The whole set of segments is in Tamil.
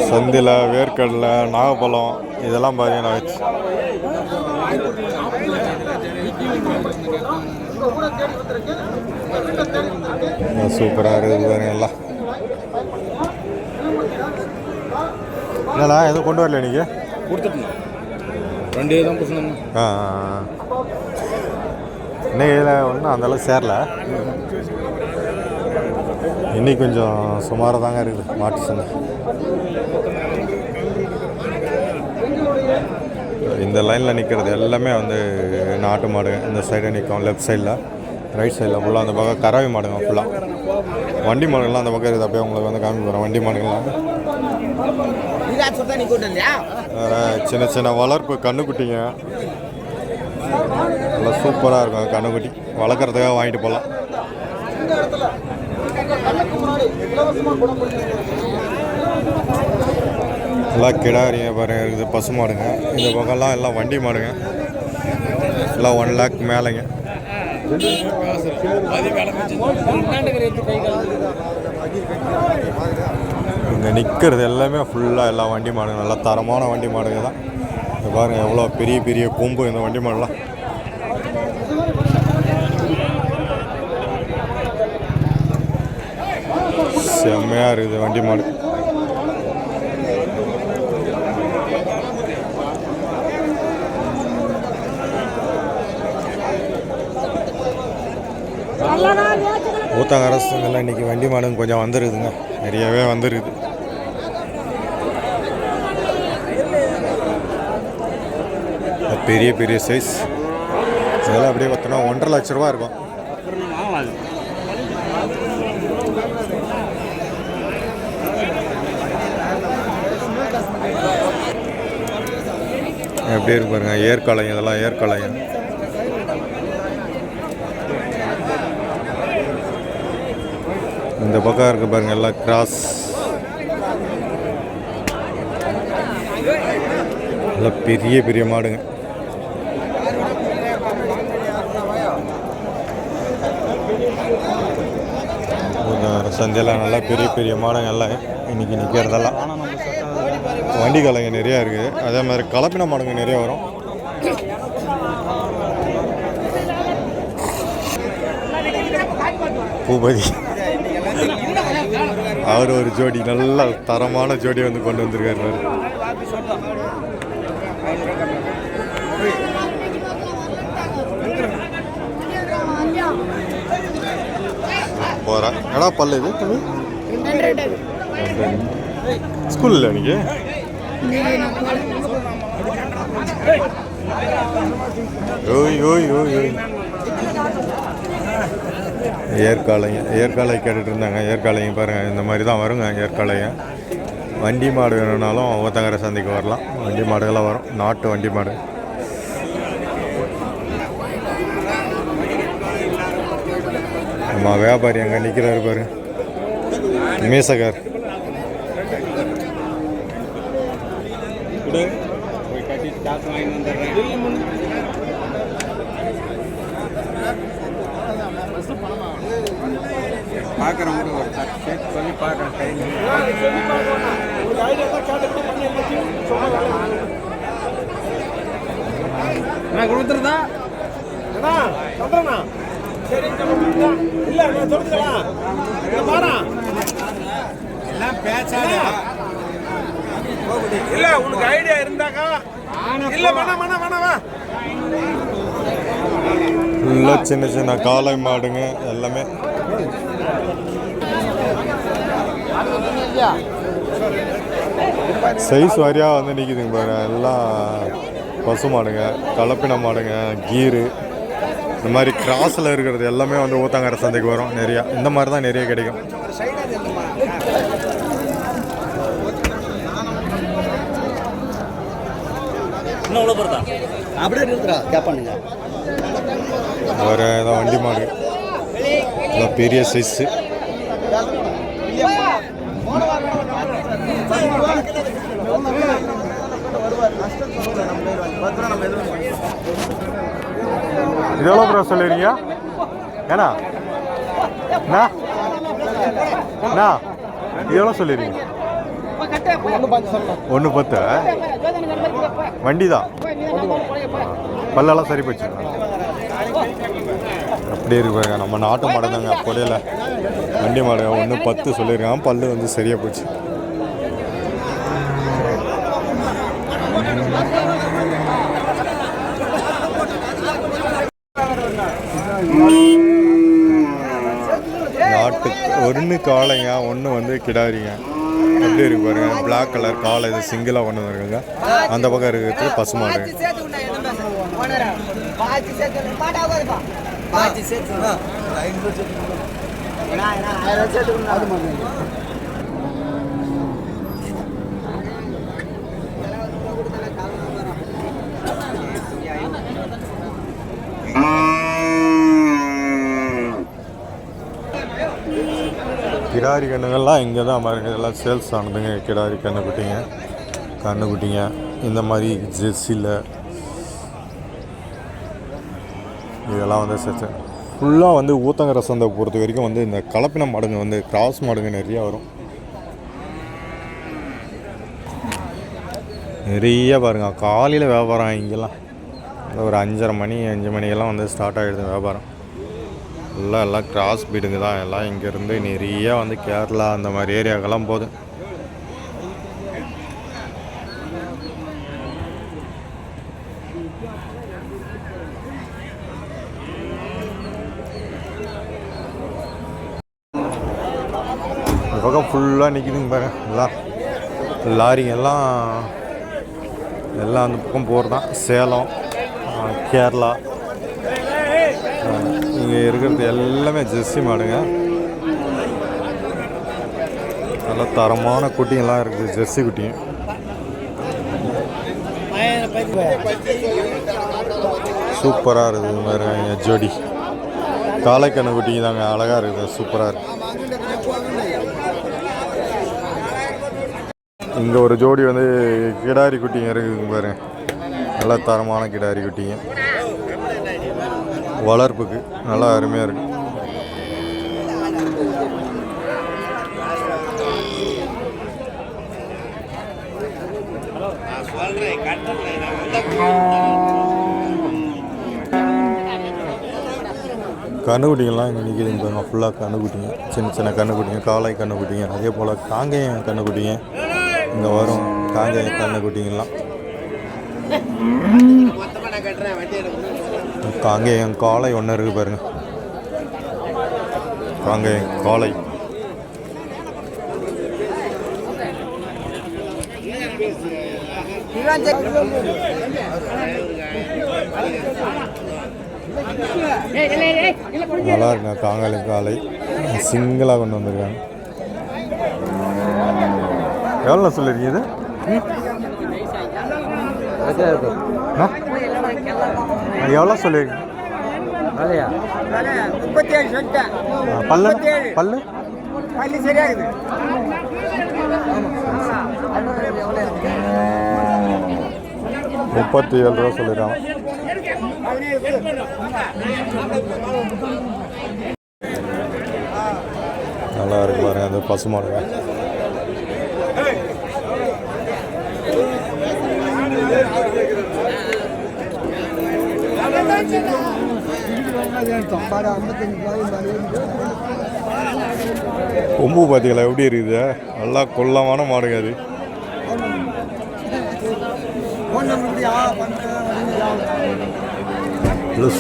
சந்தில வேர்க்கடலை நாகப்பழம் இதெல்லாம் பார்த்தீங்கன்னா வச்சு சூப்பராக இருக்குது பாருங்க எல்லாம். என்னடா எதுவும் கொண்டு வரல இன்னைக்கு? கொடுத்துட்டு 2 தான் பசங்க. இன்னைக்கு இதில் ஒன்றும் அந்தளவுக்கு சேரல. இன்னைக்கு கொஞ்சம் சுமாராக தாங்க இருக்குது மாட்டு சந்தை. இந்த லைனில் நிற்கிறது எல்லாமே வந்து நாட்டு மாடு. இந்த சைடு நிற்கும் லெஃப்ட் சைடில், ரைட் சைடில் ஃபுல்லாக அந்த பக்கம் கறவை மாடுங்க. ஃபுல்லாக வண்டி மாடுகள்லாம் அந்த பக்கம் இருக்குது. அப்படியே உங்களுக்கு வந்து காமி போகிறேன் வண்டி மாடுகள்லாம். சின்ன சின்ன வளர்ப்பு கண்ணுக்குட்டிங்க நல்லா சூப்பராக இருக்கும். கண்ணுக்குட்டி வளர்க்குறதுக்காக வாங்கிட்டு போகலாம். எல்லாம் கிடாரிங்க பாருங்க இருக்குது. பசு மாடுங்க. இந்த பக்கம்லாம் எல்லாம் வண்டி மாடுங்க. எல்லாம் 1 lakh மேலேங்க. இங்கே நிற்கிறது எல்லாமே ஃபுல்லாக எல்லாம் வண்டி மாடுங்க. நல்லா தரமான வண்டி மாடுங்க தான். இங்கே பாருங்கள் எவ்வளோ பெரிய பெரிய கொம்பு இந்த வண்டி மாடெலாம். செம்மையாக இருக்குது வண்டி மாடு. ஊத்தங்கரை அரசுங்கெல்லாம் இன்றைக்கி வண்டி மாடுங்க கொஞ்சம் வந்துருக்குதுங்க. நிறையவே வந்துருக்குது. பெரிய பெரிய சைஸ் இதெல்லாம் அப்படியே பார்த்தோன்னா 1.5 லட்ச ரூபா இருக்கும். எப்படி இருக்கு பாருங்க. ஏற்காலையும் இதெல்லாம் ஏற்காலையும். இந்த பக்கம் இருக்கு பாருங்க எல்லாம் கிராஸ். எல்லாம் பெரிய பெரிய மாடுங்க. சந்தையெல்லாம் நல்லா பெரிய பெரிய மாடுங்க எல்லாம் இன்னைக்கு நிற்கிறதெல்லாம். வண்டி கலைங்க நிறையா இருக்குது. அதே மாதிரி கலப்பின மாடுங்க நிறைய வரும். பூபதி அவர் ஒரு ஜோடி நல்ல தரமான ஜோடி வந்து கொண்டு வந்திருக்காரு. போகிறேன் எடா பல்லு இது ஸ்கூலில் இன்னைக்கு ஓய் ஓய் ஓய் ஓய். ஏற்காலை கேட்டுட்டு இருந்தாங்க. ஏற்காலையும் பாருங்கள் இந்த மாதிரி தான் வருங்க. ஏற்காலையும் வண்டி மாடு வேணும்னாலும் ஊத்தங்கரை சந்தைக்கு வரலாம். வண்டி மாடுகள்லாம் வரும். நாட்டு வண்டி மாடு. ஆமாம் வியாபாரி அங்கே நிற்கிறாரு பாரு மீசகார். கொடுத்துருதா இல்ல உனக்கு ஐடியா இருந்தாக்கா இல்ல சின்ன சின்ன காளை மாடுங்க எல்லாமே. சைஸ் வாரியாக வந்து நிற்கிதுங்க பாரு. எல்லாம் பசு மாடுங்க, கலப்பின மாடுங்க, கீரு இந்த மாதிரி கிராஸில் இருக்கிறது எல்லாமே வந்து ஊத்தங்கரை சந்தைக்கு வரும். நிறையா இந்த மாதிரி தான் நிறைய கிடைக்கும். வேறு ஏதோ வண்டி மாடு பெரிய சைஸு. இது எவ்வளோ ப்ரோ சொல்லிடுறீங்க? ஏண்ணா இது எவ்வளோ சொல்லிடுறீங்க? ஒன்று 10 வண்டி தான். பல்லெல்லாம் சரி போச்சு. அப்படியே இருக்கு பாருங்க. நம்ம நாட்டு மாடு தாங்க கொடையில் வண்டி மாடு 1.10 சொல்லியிருக்கான். பல்லு வந்து சரியாக போச்சு. நாட்டு ஒன்று காளைங்க, ஒன்று வந்து கிடாரிங்க. எப்படி இருக்கு பாருங்க. பிளாக் கலர் காலை இது சிங்கிளாக ஒன்று இருக்குங்க. அந்த பக்கம் இருக்கிறது பசுமாடு. கிடாரி கண்ணுங்கள்லாம் இங்கே தான் பாருங்க. இதெல்லாம் சேல்ஸ் ஆனதுங்க. கிடாரி கண்ணுக்குட்டிங்க இந்த மாதிரி ஜெர்சியில் இதெல்லாம் வந்து சேர்த்து ஃபுல்லாக வந்து ஊத்தங்கரை சந்தை பொறுத்த வரைக்கும் வந்து இந்த கலப்பின மாடுங்க வந்து கிராஸ் மாடுங்க நிறையா வரும். நிறைய பாருங்கள். காலையில் வியாபாரம் இங்கெல்லாம் ஒரு 5 மணிக்கெல்லாம் வந்து ஸ்டார்ட் ஆகிடுது வியாபாரம். எல்லாம் கிராஸ் பீடுங்க தான். எல்லாம் இங்கேருந்து நிறைய வந்து கேரளா அந்த மாதிரி ஏரியாக்கெல்லாம் போகுது. இந்த பக்கம் ஃபுல்லாக நிற்கிதுங்க பாருங்க. எல்லாம் லாரிங்க எல்லாம் அந்த பக்கம் போகிறது தான். சேலம், கேரளா இங்கே இருக்கிறது எல்லாமே ஜெர்சி மாடுங்க. நல்ல தரமான குட்டிங்கெல்லாம் இருக்குது. ஜெர்சி குட்டிங்க சூப்பராக இருக்குது. இது மாதிரி ஜோடி காளைக்கண்ணு குட்டிங்க தாங்க. அழகாக இருக்குது. சூப்பராக இருக்குது. இங்கே ஒரு ஜோடி வந்து கிடாரி குட்டிங்க இருக்குதுங்க பாருங்க. நல்ல தரமான கிடாரி குட்டிங்க வளர்ப்புக்கு நல்லா அருமையாக இருக்குது. கண்ணுக்குட்டிங்கெல்லாம் இங்கே நிற்கிதுங்க பாருங்க. ஃபுல்லாக கண்ணுக்குட்டிங்க, சின்ன கண்ணுக்குட்டிங்க, காளை கண்ணுக்குட்டிங்க, அதே போல் காங்கேயம் கண்ணுக்குட்டிங்க இங்கே வரும். காங்கேயம் கண்ணுக்குட்டிங்கெல்லாம் காங்கேயம் காளை ஒன்று இருக்குது பாருங்க. காங்கேயம் காளை நல்லா இருக்குங்க. காங்கேயம் காளை சிங்கிளாக கொண்டு வந்திருக்காங்க. எவ்வளோ சொல்லியிருக்கீங்க இது? எவ்வளோ சொல்லியிருக்கீங்க? பல்லு பல்லு சரியாகுது. 37 ரூபா சொல்லிடுறாங்க. நல்லா இருக்கு பாருங்க. அந்த பசுமாடுங்க கொம்பு பார்த்தீங்களா எப்படி இருக்குது? நல்லா கொல்லமான மாடுங்க அது.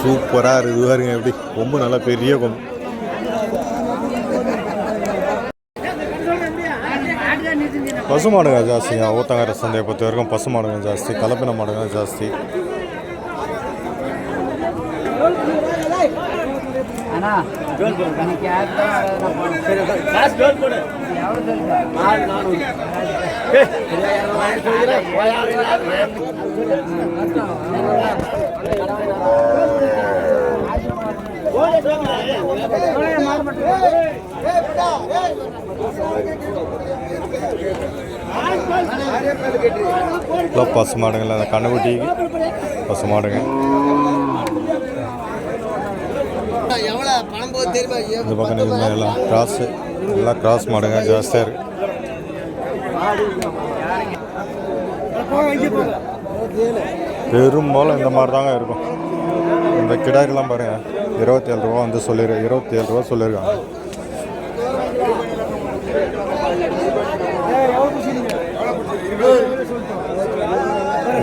சூப்பராக இருக்குது பாருங்க. எப்படி கொம்பு நல்லா பெரிய கொம்பு. பசு மாடுங்க ஜாஸ்திங்க. ஊத்தங்கரை சந்தையை பொறுத்த வரைக்கும் பசு மாடுங்க ஜாஸ்தி. கலப்பின மாடுங்க ஜாஸ்தி. பசு மாடுங்கள அந்த கண்ணுக்குட்டி பசு மாடுங்க. இந்த பக்கம் எல்லாம் கிராஸ் மாடுங்க ஜாஸ்தியாக இருக்கு. பெரும்பாலும் இந்த மாதிரி தாங்க இருக்கும். இந்த கிடாரிலாம் பாருங்கள் 27 ரூபா வந்து 27 ரூபா சொல்லியிருக்காங்க.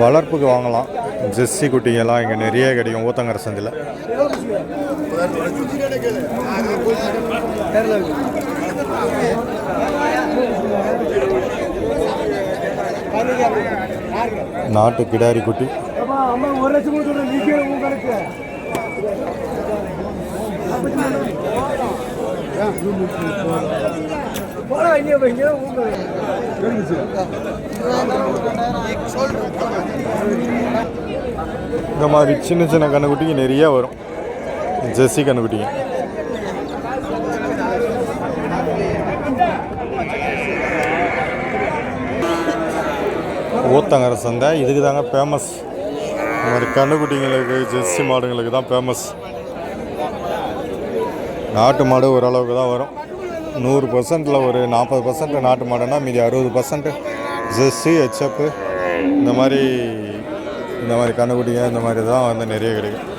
வளர்ப்புக்கு வாங்கலாம். ஜெர்சி குட்டிங்கெல்லாம் இங்கே நிறைய கிடைக்கும் ஊத்தங்கரை சந்தையில். நாட்டு கிடாரி குட்டி இந்த மாதிரி சின்ன சின்ன கண்ணுக்குட்டிங்க நிறைய வரும். ஜெர்சி கண்ணுக்குட்டிங்க ஊத்தங்கரை சந்தை இதுக்கு தாங்க ஃபேமஸ். இந்த மாதிரி கண்ணுக்குட்டிங்களுக்கு ஜெர்சி மாடுங்களுக்கு தான் ஃபேமஸ். நாட்டு மாடு ஓரளவுக்கு தான் வரும். 100%ல் ஒரு 40% நாட்டு மாடுனா மீதி 60% ஜெர்சி ஹெச்எப்பு இந்த மாதிரி கண்ணுக்குட்டிங்க இந்த மாதிரி தான் வந்து நிறைய கிடைக்கும்.